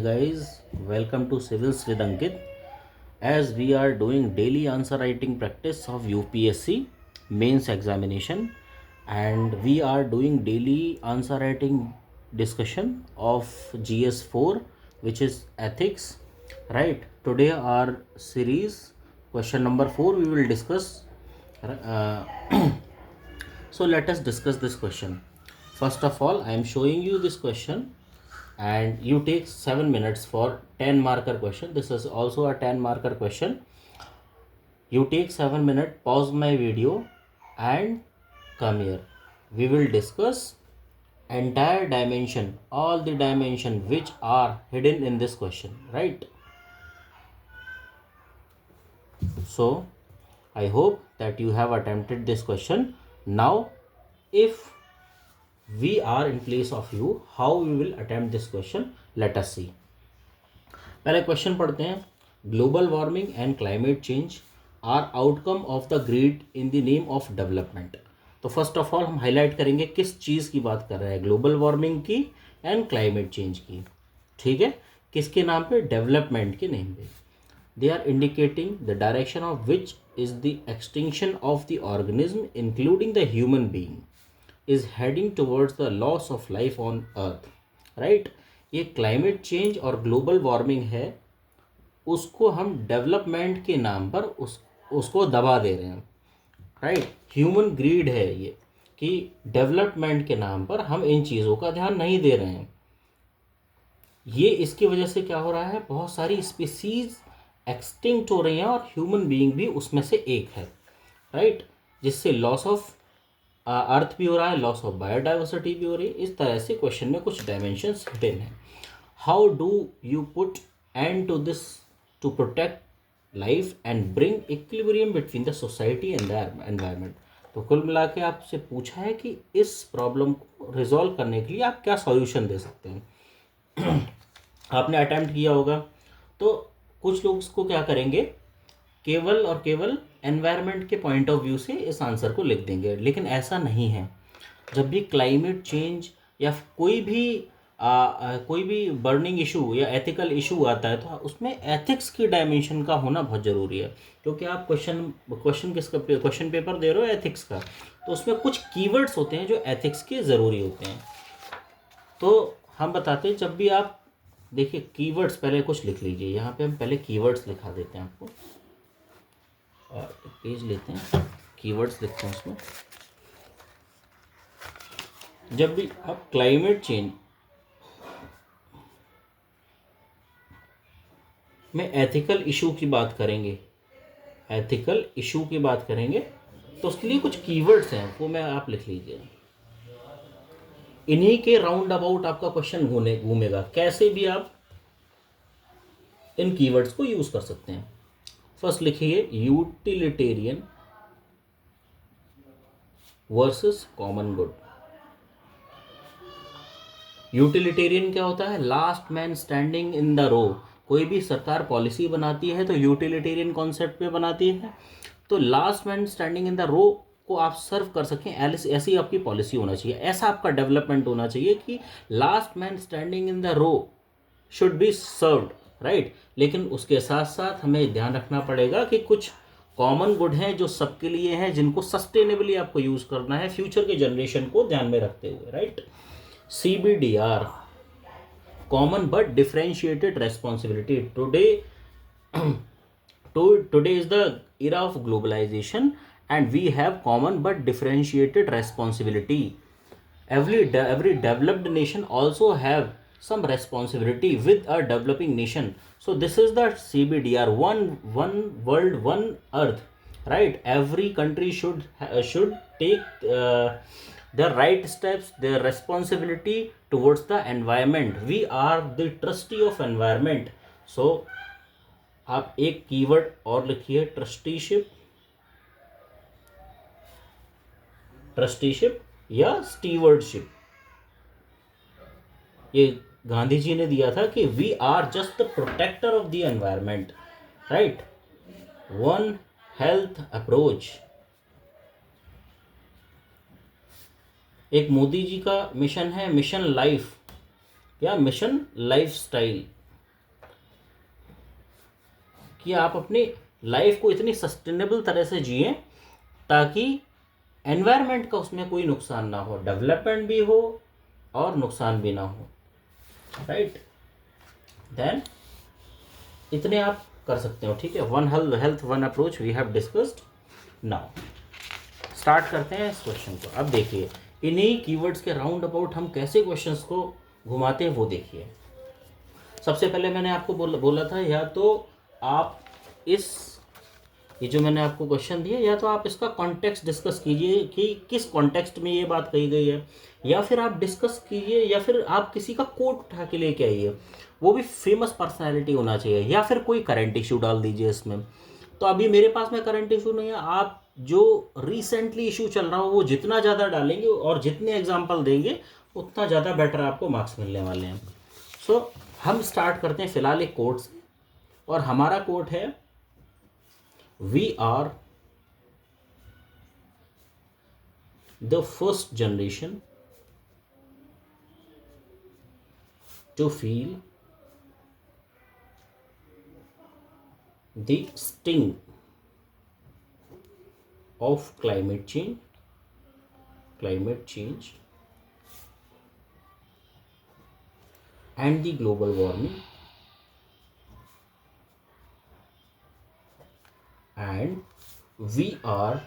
guys, welcome to Civils with Ankit. As we are doing daily answer writing practice of UPSC mains examination, and we are doing daily answer writing discussion of GS4, which is ethics. Right, today our series question number 4 we will discuss. Uh, so let us discuss this question. First of all, I am showing you this question and you take 7 minutes for 10 marker question. This is also a 10 marker question. You take 7 minutes, pause my video and come here. We will discuss entire dimension, all the dimension which are hidden in this question, right? So I hope that you have attempted this question. Now if we are in place of you, how we will attempt this question, let us see. पहले question पढ़ते हैं. Global warming and climate change are outcome of the greed in the name of development. तो first of all हम highlight करेंगे किस चीज़ की बात कर रहे हैं, ग्लोबल वार्मिंग की एंड क्लाइमेट चेंज की. ठीक है, किसके नाम पे, डेवलपमेंट के नेम पे. They are indicating the direction of which is the extinction of the organism including the human being is heading towards the loss of life on earth. Right, ये climate change और global warming है, उसको हम development के नाम पर उसको दबा दे रहे हैं. राइट, ह्यूमन ग्रीड है ये कि डेवलपमेंट के नाम पर हम इन चीज़ों का ध्यान नहीं दे रहे हैं. ये इसकी वजह से क्या हो रहा है, बहुत सारी स्पीसीज एक्सटिंक्ट हो रही हैं और ह्यूमन बीइंग भी उसमें से एक है. राइट, जिससे लॉस ऑफ अर्थ भी हो रहा है, लॉस ऑफ बायोडाइवर्सिटी भी हो रही है. इस तरह से क्वेश्चन में कुछ डायमेंशंस हिडन हैं. How do you put end to this to protect life and bring equilibrium between the society and the environment. तो कुल मिला के आपसे पूछा है कि इस प्रॉब्लम को रिजॉल्व करने के लिए आप क्या सॉल्यूशन दे सकते हैं. आपने अटेम्प्ट किया होगा तो कुछ लोग इसको क्या करेंगे, केवल और केवल एनवायरनमेंट के पॉइंट ऑफ व्यू से इस आंसर को लिख देंगे, लेकिन ऐसा नहीं है. जब भी क्लाइमेट चेंज या कोई भी बर्निंग इशू या एथिकल इशू आता है तो उसमें एथिक्स की डायमेंशन का होना बहुत ज़रूरी है. क्योंकि आप क्वेश्चन पेपर दे रहे हो एथिक्स का, तो उसमें कुछ कीवर्ड्स होते हैं जो एथिक्स के ज़रूरी होते हैं. तो हम बताते हैं, जब भी आप देखिए कीवर्ड्स पहले कुछ लिख लीजिए. यहाँ पे हम पहले कीवर्ड्स लिखा देते हैं आपको, और पेज लेते हैं, कीवर्ड्स लिखते हैं उसमें. जब भी आप क्लाइमेट चेंज में एथिकल इशू की बात करेंगे, तो उसके लिए कुछ कीवर्ड्स हैं, वो मैं आप लिख लीजिए. इन्हीं के राउंड अबाउट आपका क्वेश्चन घूमेगा. कैसे भी आप इन कीवर्ड्स को यूज कर सकते हैं. फर्स्ट लिखिए utilitarian versus common good. Utilitarian क्या होता है, last man standing in the row. कोई भी सरकार पॉलिसी बनाती है तो यूटिलिटेरियन कॉन्सेप्ट पे बनाती है. तो last man standing in the row को आप सर्व कर सकें, ऐसी आपकी पॉलिसी होना चाहिए, ऐसा आपका डेवलपमेंट होना चाहिए कि last man standing in the row should be served. Right, लेकिन उसके साथ साथ हमें ध्यान रखना पड़ेगा कि कुछ कॉमन गुड हैं जो सबके लिए हैं, जिनको सस्टेनेबली आपको यूज करना है फ्यूचर के जनरेशन को ध्यान में रखते हुए. Right, CBDR, common but differentiated responsibility. Today is the era of globalization and we have common but differentiated responsibility. Every developed nation also have some responsibility with a developing nation. So this is the CBDR, one world, one earth. Right, every country should take the right steps, their responsibility towards the environment. We are the trustee of environment. So आप एक keyword और लिखिए, trusteeship या stewardship. ये गांधी जी ने दिया था कि we are just the protector of the environment. Right, one health approach. एक मोदी जी का मिशन है, मिशन लाइफ या मिशन लाइफ स्टाइल. कि आप अपनी लाइफ को इतनी सस्टेनेबल तरह से जिएं ताकि एनवायरनमेंट का उसमें कोई नुकसान ना हो, डेवलपमेंट भी हो और नुकसान भी ना हो, राइट। देन इतने आप कर सकते हो, ठीक है। One health one approach we have discussed. Now start करते हैं इस क्वेश्चन को। अब देखिए इन्हीं कीवर्ड्स के राउंड अबाउट हम कैसे क्वेश्चंस को घुमाते हैं वो देखिए। सबसे पहले मैंने आपको बोला था या तो आप ये जो मैंने आपको क्वेश्चन दिया, या तो आप इसका कॉन्टेक्स्ट डिस्कस कीजिए कि किस कॉन्टेक्स्ट में ये बात कही गई है, या फिर आप डिस्कस कीजिए, या फिर आप किसी का कोट उठा के लेके आइए, वो भी फेमस पर्सनैलिटी होना चाहिए, या फिर कोई करंट इशू डाल दीजिए इसमें। तो अभी मेरे पास में करंट इशू नहीं है, आप जो रिसेंटली इशू चल रहा हो वो जितना ज़्यादा डालेंगे और जितने एग्जाम्पल देंगे उतना ज़्यादा बेटर आपको मार्क्स मिलने वाले हैं। सो हम स्टार्ट करते हैं फिलहाल एक कोट से, और हमारा कोट है we are the first generation to feel the sting of climate change and the global warming, and we are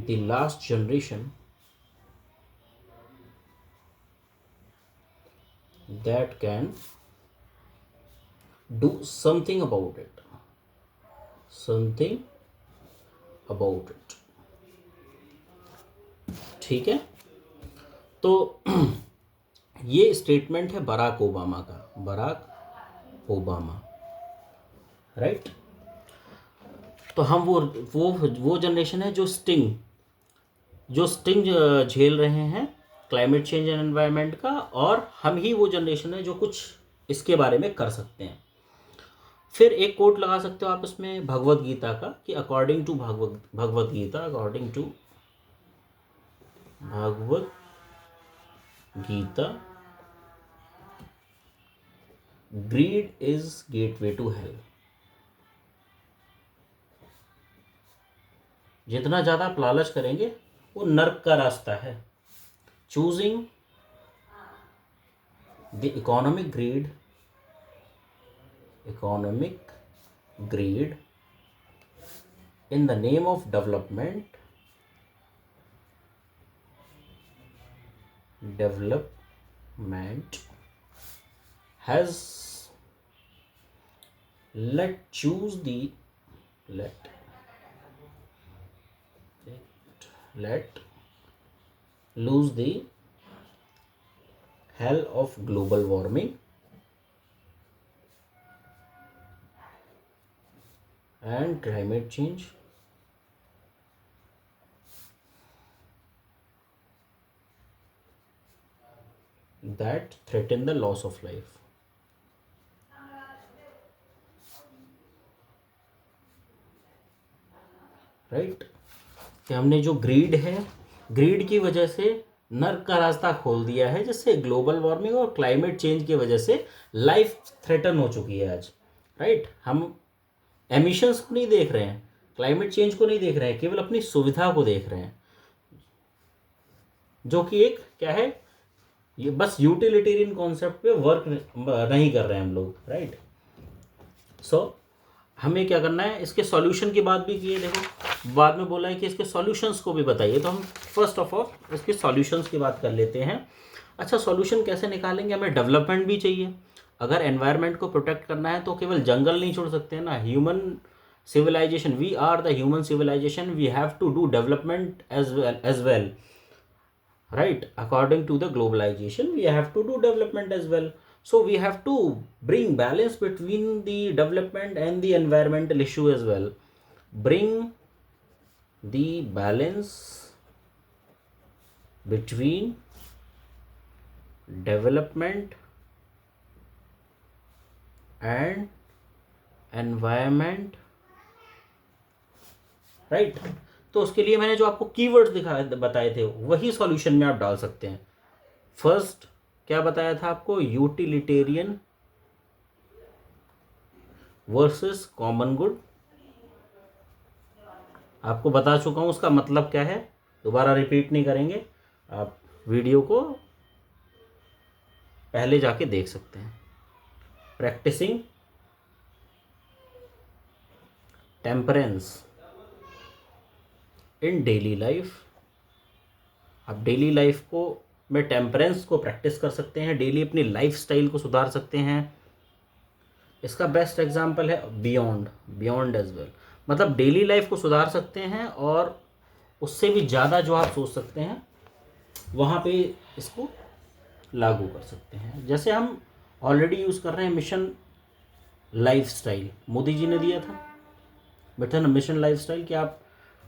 the last generation that can do something about it, ठीक है। तो ये स्टेटमेंट है Barack Obama का, Barack Obama, right. तो हम वो generation है जो स्टिंग झेल रहे हैं क्लाइमेट चेंज एंड एनवायरनमेंट का, और हम ही वो जनरेशन है जो कुछ इसके बारे में कर सकते हैं। फिर एक कोट लगा सकते हो आप इसमें भगवत गीता का, कि according to Bhagavad Gita greed is gateway to hell. जितना ज़्यादा आप लालच करेंगे वो नर्क का रास्ता है। Choosing the economic greed in the name of development has let lose the hell of global warming and climate change that threaten the loss of life। Right. कि हमने जो ग्रीड की वजह से नर्क का रास्ता खोल दिया है, जिससे ग्लोबल वार्मिंग और क्लाइमेट चेंज की वजह से लाइफ थ्रेटन हो चुकी है आज, राइट। हम एमिशंस को नहीं देख रहे हैं, क्लाइमेट चेंज को नहीं देख रहे हैं, केवल अपनी सुविधा को देख रहे हैं, जो कि एक क्या है, ये बस यूटिलिटेरियन कॉन्सेप्ट पे वर्क नहीं कर रहे हैं हम लोग, राइट। सो हमें क्या करना है, इसके सॉल्यूशन की बात भी की है। देखो बाद में बोला है कि इसके सॉल्यूशंस को भी बताइए, तो हम फर्स्ट ऑफ ऑल इसके सॉल्यूशंस की बात कर लेते हैं। अच्छा, सॉल्यूशन कैसे निकालेंगे? हमें डेवलपमेंट भी चाहिए। अगर एनवायरनमेंट को प्रोटेक्ट करना है तो केवल जंगल नहीं छोड़ सकते हैं ना। Human civilization, we are the human civilization, we have to do development as well, right? According to the globalization, we have to do development as well. So we have to bring balance between the development and the environmental issue as well. Bring the balance between development and environment, right. तो उसके लिए मैंने जो आपको keywords बताए थे वही solution में आप डाल सकते हैं। फर्स्ट क्या बताया था आपको? Utilitarian versus common good. आपको बता चुका हूँ उसका मतलब क्या है, दोबारा रिपीट नहीं करेंगे, आप वीडियो को पहले जाके देख सकते हैं। प्रैक्टिसिंग टेम्परेंस इन डेली लाइफ। आप डेली लाइफ को में टेम्परेंस को प्रैक्टिस कर सकते हैं, डेली अपनी लाइफ स्टाइल को सुधार सकते हैं। इसका बेस्ट एग्जाम्पल है बियॉन्ड एज वेल। मतलब डेली लाइफ को सुधार सकते हैं और उससे भी ज़्यादा जो आप सोच सकते हैं वहाँ पे इसको लागू कर सकते हैं। जैसे हम ऑलरेडी यूज़ कर रहे हैं mission life style, Modi ji ने दिया था बेटा ना मिशन लाइफ स्टाइल, कि आप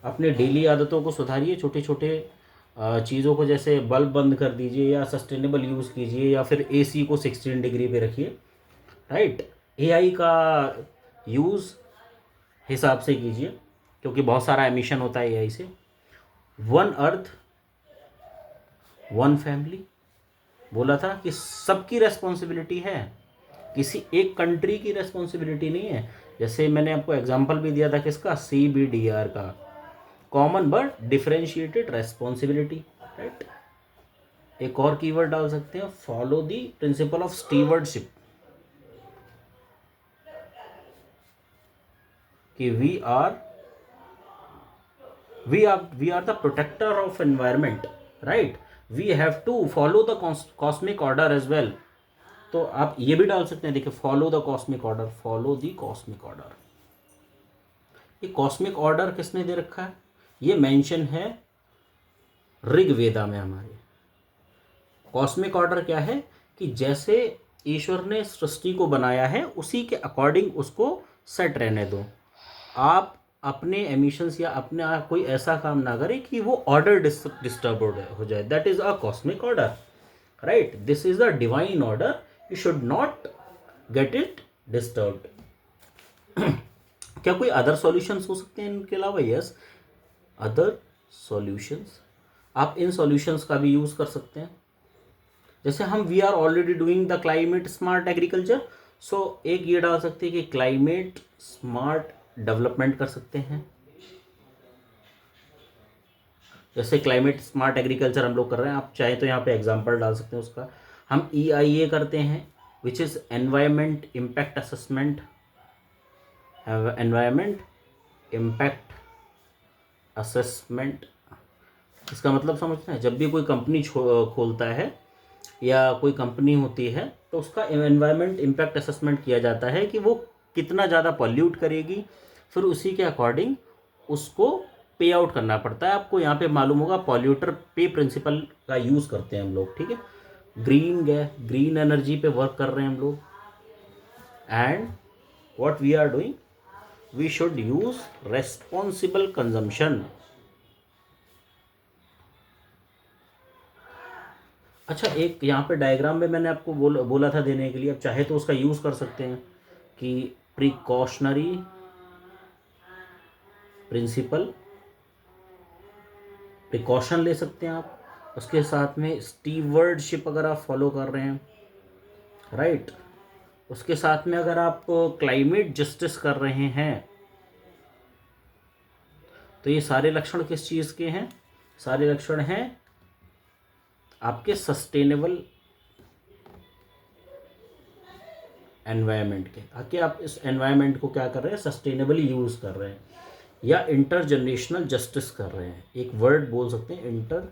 अपने डेली आदतों को सुधारिए, छोटे छोटे चीज़ों को, जैसे बल्ब बंद कर दीजिए या सस्टेनेबल यूज़ कीजिए या फिर एसी को 16 डिग्री पे रखिए, राइट। एआई का यूज़ हिसाब से कीजिए क्योंकि बहुत सारा एमिशन होता है एआई से। वन अर्थ वन फैमिली बोला था कि सबकी रेस्पॉन्सिबिलिटी है, किसी एक कंट्री की रेस्पॉन्सिबिलिटी नहीं है। जैसे मैंने आपको एग्जांपल भी दिया था किसका, CBDR का, common but differentiated responsibility, right. एक और कीवर्ड डाल सकते हैं, follow the principle of stewardship, कि we are the protector of environment, right. We have to follow the cosmic order as well. तो आप ये भी डाल सकते हैं, देखिए, follow the cosmic order, follow the cosmic order. ये कॉस्मिक ऑर्डर किसने दे रखा है, ये मेंशन है ऋग्वेदा में हमारे। कॉस्मिक ऑर्डर क्या है कि जैसे ईश्वर ने सृष्टि को बनाया है उसी के अकॉर्डिंग उसको सेट रहने दो। आप अपने एमिशंस या अपने कोई ऐसा काम ना करें कि वो ऑर्डर डिस्टर्ब हो जाए। That is a cosmic order, right. This is the divine order, you should not get it disturbed. क्या कोई अदर सॉल्यूशंस हो सकते हैं इनके अलावा? Yes, other solutions. आप इन सॉल्यूशंस का भी यूज कर सकते हैं। जैसे हम we are already doing the climate smart agriculture, so एक ये डाल सकते हैं कि क्लाइमेट स्मार्ट डेवलपमेंट कर सकते हैं। जैसे क्लाइमेट स्मार्ट एग्रीकल्चर हम लोग कर रहे हैं, आप चाहे तो यहाँ पे एग्जांपल डाल सकते हैं उसका। हम EIA करते हैं, which is environment impact assessment, environment impact assessment. इसका मतलब समझते हैं, जब भी कोई कंपनी खोलता है या कोई कंपनी होती है तो उसका एनवायरमेंट इम्पैक्ट असेसमेंट किया जाता है कि वो कितना ज़्यादा पॉल्यूट करेगी, फिर उसी के अकॉर्डिंग उसको पे आउट करना पड़ता है। आपको यहाँ पे मालूम होगा पॉल्यूटर पे प्रिंसिपल का यूज़ करते हैं हम लोग, ठीक है। ग्रीन एनर्जी पे वर्क कर रहे हैं हम लोग। And what we are doing, we should use responsible consumption. अच्छा, एक यहाँ पे डायग्राम में मैंने आपको बोला था देने के लिए, आप चाहे तो उसका यूज़ कर सकते हैं कि प्रिकॉशनरी प्रिंसिपल, प्रिकॉशन ले सकते हैं आप। उसके साथ में स्टीवर्डशिप अगर आप फॉलो कर रहे हैं, राइट। उसके साथ में अगर आप क्लाइमेट जस्टिस कर रहे हैं, तो ये सारे लक्षण किस चीज़ के हैं? सारे लक्षण हैं आपके सस्टेनेबल एनवायरनमेंट के, ताकि आप इस एनवायरनमेंट को क्या कर रहे हैं, सस्टेनेबली यूज़ कर रहे हैं या इंटरजनरेशनल जस्टिस कर रहे हैं। एक वर्ड बोल सकते हैं, इंटर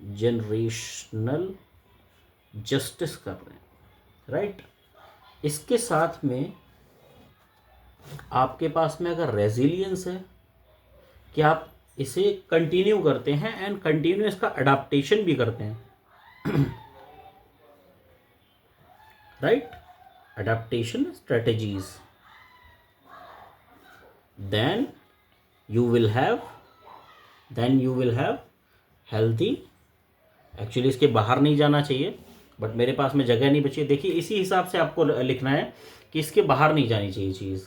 जनरेशनल जस्टिस कर रहे हैं, राइट। इसके साथ में आपके पास में अगर रेजिलियंस है कि आप इसे कंटिन्यू करते हैं एंड कंटिन्यू इसका अडाप्टेशन भी करते हैं, right, adaptation strategies, then you will have healthy। Actually इसके बाहर नहीं जाना चाहिए, बट मेरे पास में जगह नहीं बची है। देखिए, इसी हिसाब से आपको लिखना है कि इसके बाहर नहीं जानी चाहिए चीज़,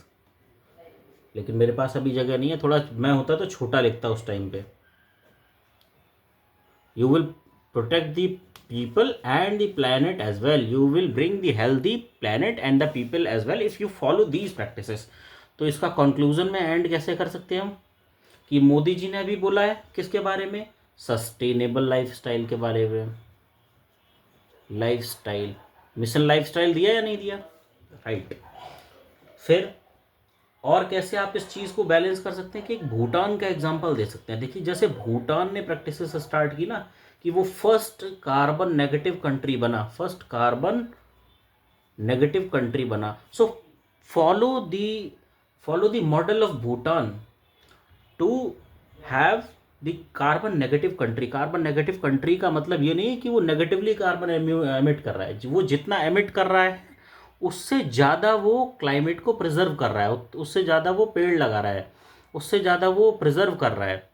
लेकिन मेरे पास अभी जगह नहीं है। थोड़ा मैं होता तो छोटा लिखता उस टाइम पे। You will protect the people and the planet as well. You will bring the healthy planet and the people as well if you follow these practices. तो इसका कंक्लूजन में एंड कैसे कर सकते हैं हम कि मोदी जी ने अभी बोला है किसके बारे में, सस्टेनेबल लाइफस्टाइल के बारे में, लाइफस्टाइल मिशन लाइफस्टाइल दिया या नहीं दिया, राइट। फिर और कैसे आप इस चीज़ को बैलेंस कर सकते हैं कि एक भूटान का एग्जांपल दे सकते हैं। देखिए जैसे भूटान ने प्रैक्टिसेस स्टार्ट की ना कि वो फर्स्ट कार्बन नेगेटिव कंट्री बना, फर्स्ट कार्बन नेगेटिव कंट्री बना। सो follow the model of Bhutan to have the carbon negative country. Carbon negative country का मतलब ये नहीं है कि वो नेगेटिवली कार्बन एमिट कर रहा है, वो जितना एमिट कर रहा है उससे ज़्यादा वो क्लाइमेट को प्रिजर्व कर रहा है, उससे ज़्यादा वो पेड़ लगा रहा है, उससे ज़्यादा वो प्रिजर्व कर रहा है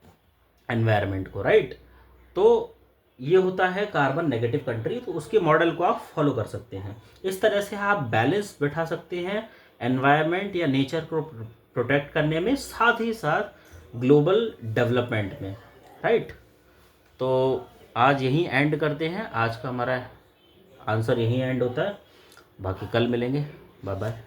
एनवायरनमेंट को, राइट। तो ये होता है कार्बन नेगेटिव कंट्री, तो उसके मॉडल को आप फॉलो कर सकते हैं। इस तरह से आप बैलेंस बैठा सकते हैं एनवायरनमेंट या नेचर को प्रोटेक्ट करने में, साथ ही साथ ग्लोबल डेवलपमेंट में, राइट। तो आज यहीं एंड करते हैं, आज का हमारा आंसर यहीं एंड होता है। बाकी कल मिलेंगे, बाय बाय।